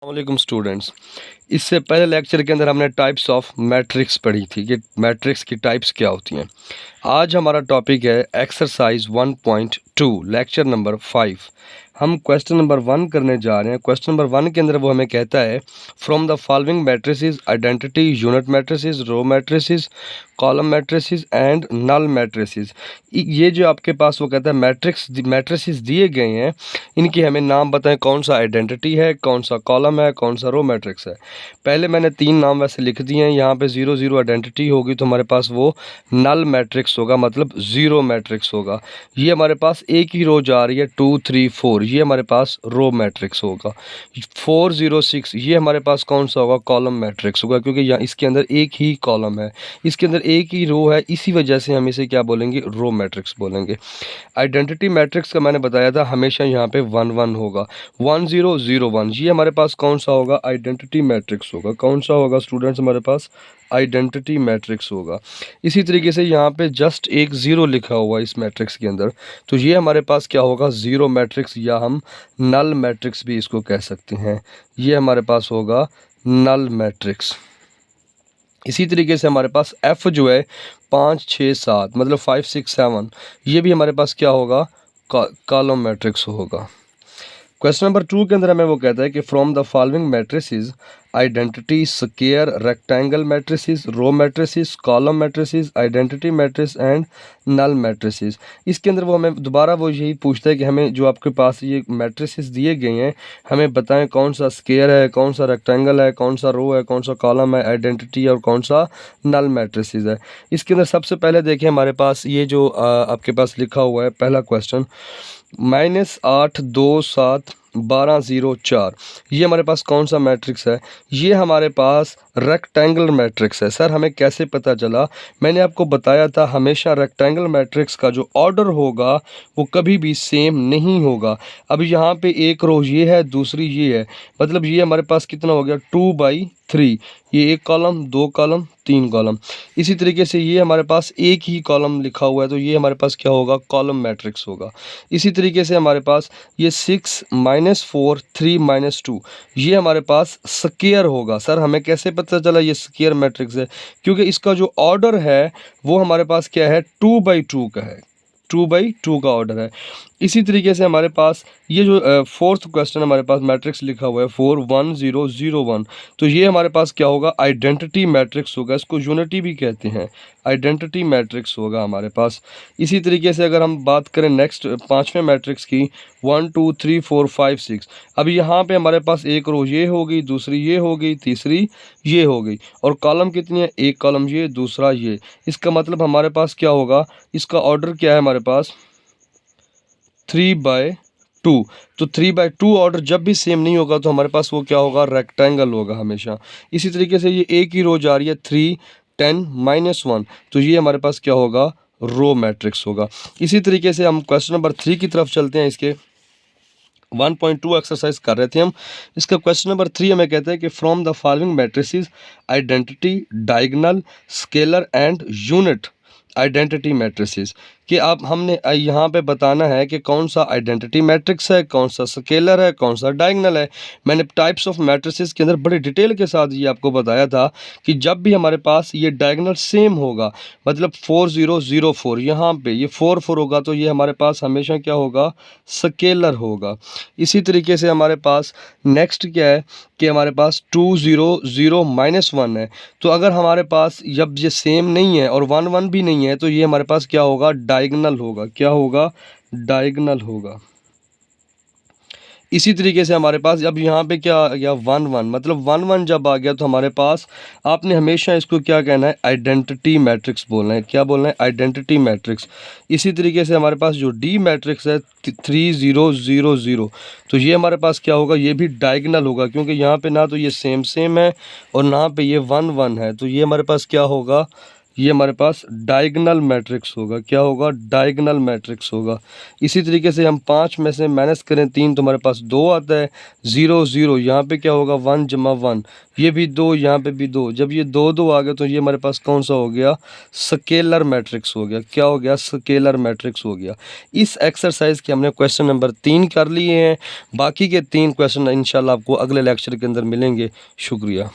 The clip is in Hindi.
वालेकुम स्टूडेंट्स। इससे पहले लेक्चर के अंदर हमने टाइप्स ऑफ मैट्रिक्स पढ़ी थी कि मैट्रिक्स की टाइप्स क्या होती हैं। आज हमारा टॉपिक है एक्सरसाइज 1.2 लेक्चर नंबर 5। हम क्वेश्चन नंबर 1 करने जा रहे हैं। क्वेश्चन नंबर 1 के अंदर वो हमें कहता है from the following matrices identity unit matrices, row matrices, column matrices and null matrices. ये जो आपके पास वो कहता है मैट्रिसेस दिए गए हैं, इनकी हमें नाम बताएं, कौन सा आइडेंटिटी है, कौन सा कॉलम है, कौन सा रो मैट्रिक्स है। पहले मैंने 3 नाम वैसे लिख दिए हैं। यहाँ पे 0 0 आइडेंटिटी होगी तो हमारे पास वो नल मैट्रिक्स होगा, मतलब ज़ीरो मैट्रिक्स होगा। ये हमारे पास एक ही रो जा रही है 2 3 4, ये हमारे पास रो मैट्रिक्स होगा। 4 0 6 ये हमारे पास कौन सा होगा, कॉलम मैट्रिक्स होगा, क्योंकि यहाँ इसके अंदर एक ही कॉलम है, इसके अंदर एक ही रो है, इसी वजह से हम इसे क्या बोलेंगे, रो मैट्रिक्स बोलेंगे। आइडेंटिटी मैट्रिक्स का मैंने बताया था हमेशा यहाँ पे 1 1 होगा। 1 0 0 1 ये हमारे पास कौन सा होगा, आइडेंटिटी मैट्रिक्स होगा। कौन सा होगा स्टूडेंट्स, हमारे पास आइडेंटिटी मैट्रिक्स होगा। इसी तरीके से यहाँ पे जस्ट एक 0 लिखा हुआ है इस मैट्रिक्स के अंदर, तो ये हमारे पास क्या होगा, ज़ीरो मैट्रिक्स, या हम नल मैट्रिक्स भी इसको कह सकते हैं। ये हमारे पास होगा नल मैट्रिक्स। इसी तरीके से हमारे पास F जो है 5 6 7 मतलब 5 6 7, ये भी हमारे पास क्या होगा, कॉलम मैट्रिक्स होगा। क्वेश्चन नंबर 2 के अंदर हमें वो कहता है कि from the following matrices identity, square, rectangle matrices, row matrices, column matrices, identity matrix and null matrices. इसके अंदर वो हमें दोबारा वो यही पूछता है कि हमें जो आपके पास ये मैट्रिसेस दिए गए हैं, हमें बताएं कौन सा स्क्वायर है, कौन सा रेक्टेंगल है, कौन सा रो है, कौन सा कॉलम है, आइडेंटिटी और कौन सा नल मैट्रिसेस है। इसके अंदर सबसे पहले देखें हमारे पास ये जो आपके पास लिखा हुआ है पहला क्वेश्चन, -8 2 7 12 0 4, ये हमारे पास कौन सा मैट्रिक्स है, ये हमारे पास रेक्टेंगल मैट्रिक्स है। सर हमें कैसे पता चला, मैंने आपको बताया था हमेशा रेक्टेंगल मैट्रिक्स का जो ऑर्डर होगा वो कभी भी सेम नहीं होगा। अब यहाँ पे एक रो ये है, दूसरी ये है, मतलब ये हमारे पास कितना हो गया 2/3, ये एक कॉलम, दो कॉलम, तीन कॉलम। इसी तरीके से ये हमारे पास एक ही कॉलम लिखा हुआ है तो ये हमारे पास क्या होगा, कॉलम मैट्रिक्स होगा। इसी तरीके से हमारे पास ये 6 -4 3 -2 ये हमारे पास स्क्वायर होगा। सर हमें कैसे पता चला ये स्क्वायर मैट्रिक्स है, क्योंकि इसका जो ऑर्डर है वो हमारे पास क्या है, 2/2 का है, 2/2 का ऑर्डर है। इसी तरीके से हमारे पास ये जो फोर्थ क्वेश्चन हमारे पास मैट्रिक्स लिखा हुआ है 4 1 0 0 1, तो ये हमारे पास क्या होगा, आइडेंटिटी मैट्रिक्स होगा, इसको यूनिटी भी कहते हैं, आइडेंटिटी मैट्रिक्स होगा हमारे पास। इसी तरीके से अगर हम बात करें नेक्स्ट पांचवें मैट्रिक्स की 1 2 3 4 5 6, अब यहाँ पे हमारे पास एक रो ये हो गई, दूसरी ये हो गई, तीसरी ये हो गई, और कॉलम कितनी है, एक कॉलम ये, दूसरा ये। इसका मतलब हमारे पास क्या होगा, इसका ऑर्डर क्या है हमारे पास 3/2। तो 3/2 ऑर्डर जब भी सेम नहीं होगा तो हमारे पास वो क्या होगा, रेक्टेंगल होगा हमेशा। इसी तरीके से ये एक ही रो जा रही है 3 10 -1, तो ये हमारे पास क्या होगा, रो मैट्रिक्स होगा। इसी तरीके से हम क्वेश्चन नंबर 3 की तरफ चलते हैं। इसके 1.2 एक्सरसाइज कर रहे थे हम। इसका क्वेश्चन नंबर 3 हमें कहता है कि from the following matrices identity, diagonal, scalar and unit identity matrices, कि आप हमने यहाँ पे बताना है कि कौन सा आइडेंटिटी मैट्रिक्स है, कौन सा स्केलर है, कौन सा डायगोनल है। मैंने टाइप्स ऑफ मैट्रिसेस के अंदर बड़े डिटेल के साथ ये आपको बताया था कि जब भी हमारे पास ये डायगोनल सेम होगा, मतलब 4 0 0 4, यहाँ पे ये 4 4 होगा तो ये हमारे पास हमेशा क्या होगा, स्केलर होगा। इसी तरीके से हमारे पास नेक्स्ट क्या है कि हमारे पास 2 0 0 -1 है, तो अगर हमारे पास जब ये सेम नहीं है और 1 1 भी नहीं है तो ये हमारे पास क्या होगा, डायगोनल होगा। क्या होगा, डायगोनल होगा। इसी तरीके से हमारे पास अब यहाँ पे क्या आ गया 1 1, मतलब 1 1 जब आ गया तो हमारे पास आपने हमेशा इसको क्या कहना है, आइडेंटिटी मैट्रिक्स बोलना है। क्या बोलना है, आइडेंटिटी मैट्रिक्स। इसी तरीके से हमारे पास जो डी मैट्रिक्स है 3 0 0 0, तो ये हमारे पास क्या होगा, ये भी डायगोनल होगा, क्योंकि यहाँ पे ना तो ये सेम है और ना पे ये 1 1 है, तो ये हमारे पास क्या होगा, ये हमारे पास डायगोनल मैट्रिक्स होगा। क्या होगा? डायगोनल मैट्रिक्स होगा। इसी तरीके से हम 5 में से माइनस करें 3 तो हमारे पास 2 आता है। 0 0 यहाँ पे क्या होगा? 1 जमा 1, ये भी 2, यहाँ पे भी 2। जब ये 2 2 आ गए तो ये हमारे पास कौन सा हो गया? स्केलर मैट्रिक्स हो गया। क्या हो गया? स्केलर मैट्रिक्स हो गया। इस एक्सरसाइज के हमने क्वेश्चन नंबर 3 कर लिए हैं। बाकी के 3 क्वेश्चन इंशाल्लाह आपको अगले लेक्चर के अंदर मिलेंगे। शुक्रिया।